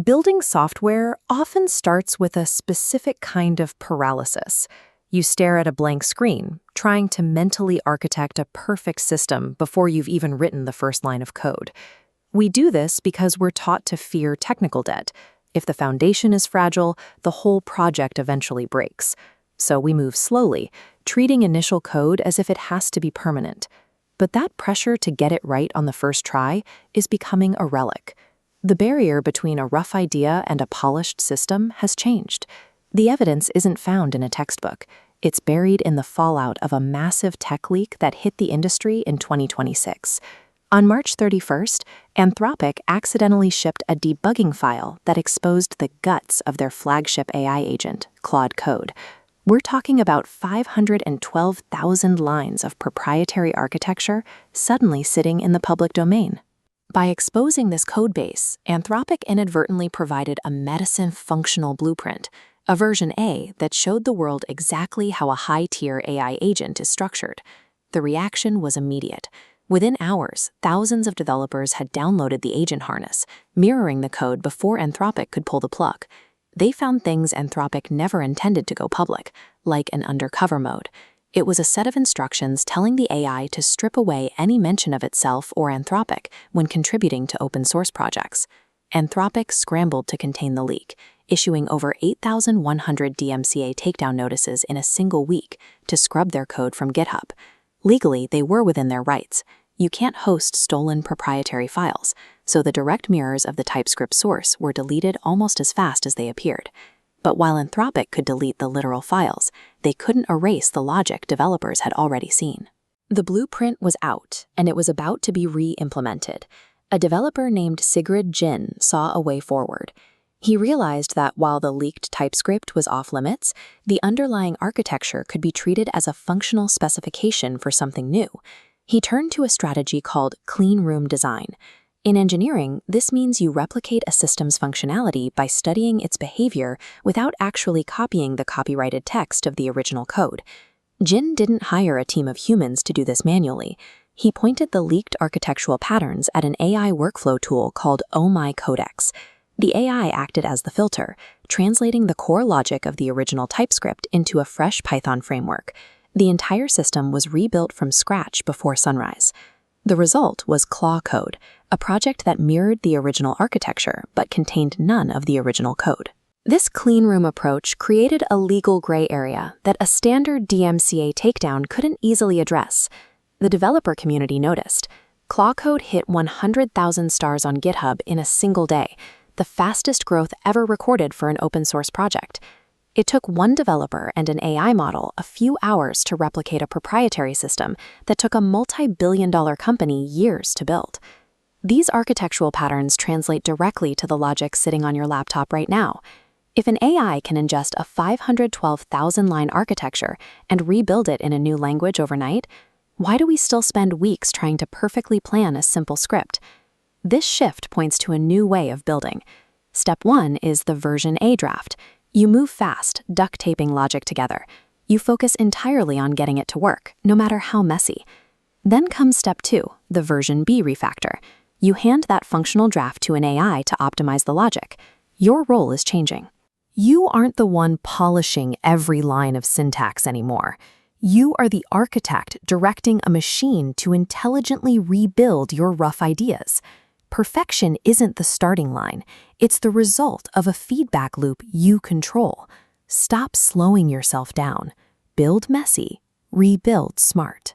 Building software often starts with a specific kind of paralysis. You stare at a blank screen, trying to mentally architect a perfect system before you've even written the first line of code. We do this because we're taught to fear technical debt. If the foundation is fragile, the whole project eventually breaks. So we move slowly, treating initial code as if it has to be permanent. But that pressure to get it right on the first try is becoming a relic. The barrier between a rough idea and a polished system has changed. The evidence isn't found in a textbook. It's buried in the fallout of a massive tech leak that hit the industry in 2026. On March 31st, Anthropic accidentally shipped a debugging file that exposed the guts of their flagship AI agent, Claude Code. We're talking about 512,000 lines of proprietary architecture suddenly sitting in the public domain. By exposing this codebase, Anthropic inadvertently provided a medicine functional blueprint, a version A that showed the world exactly how a high-tier AI agent is structured. The reaction was immediate. Within hours, thousands of developers had downloaded the agent harness, mirroring the code before Anthropic could pull the plug. They found things Anthropic never intended to go public, like an undercover mode. It was a set of instructions telling the AI to strip away any mention of itself or Anthropic when contributing to open source projects. Anthropic scrambled to contain the leak, issuing over 8,100 DMCA takedown notices in a single week to scrub their code from GitHub. Legally, they were within their rights. You can't host stolen proprietary files, so the direct mirrors of the TypeScript source were deleted almost as fast as they appeared. But while Anthropic could delete the literal files, they couldn't erase the logic developers had already seen. The blueprint was out, and it was about to be re-implemented. A developer named Sigrid Jin saw a way forward. He realized that while the leaked TypeScript was off-limits, the underlying architecture could be treated as a functional specification for something new. He turned to a strategy called clean room design. In engineering, this means you replicate a system's functionality by studying its behavior without actually copying the copyrighted text of the original code. Jin didn't hire a team of humans to do this manually. He pointed the leaked architectural patterns at an AI workflow tool called Oh My Codex. The AI acted as the filter, translating the core logic of the original TypeScript into a fresh Python framework. The entire system was rebuilt from scratch before sunrise. The result was Claude Code, a project that mirrored the original architecture but contained none of the original code. This clean room approach created a legal gray area that a standard DMCA takedown couldn't easily address. The developer community noticed. Claude Code hit 100,000 stars on GitHub in a single day, the fastest growth ever recorded for an open source project. It took one developer and an AI model a few hours to replicate a proprietary system that took a multi-billion-dollar company years to build. These architectural patterns translate directly to the logic sitting on your laptop right now. If an AI can ingest a 512,000-line architecture and rebuild it in a new language overnight, why do we still spend weeks trying to perfectly plan a simple script? This shift points to a new way of building. Step 1 is the version A draft. You move fast, duct taping logic together. You focus entirely on getting it to work, no matter how messy. Then comes step 2, the version B refactor. You hand that functional draft to an AI to optimize the logic. Your role is changing. You aren't the one polishing every line of syntax anymore. You are the architect directing a machine to intelligently rebuild your rough ideas. Perfection isn't the starting line. It's the result of a feedback loop you control. Stop slowing yourself down. Build messy, rebuild smart.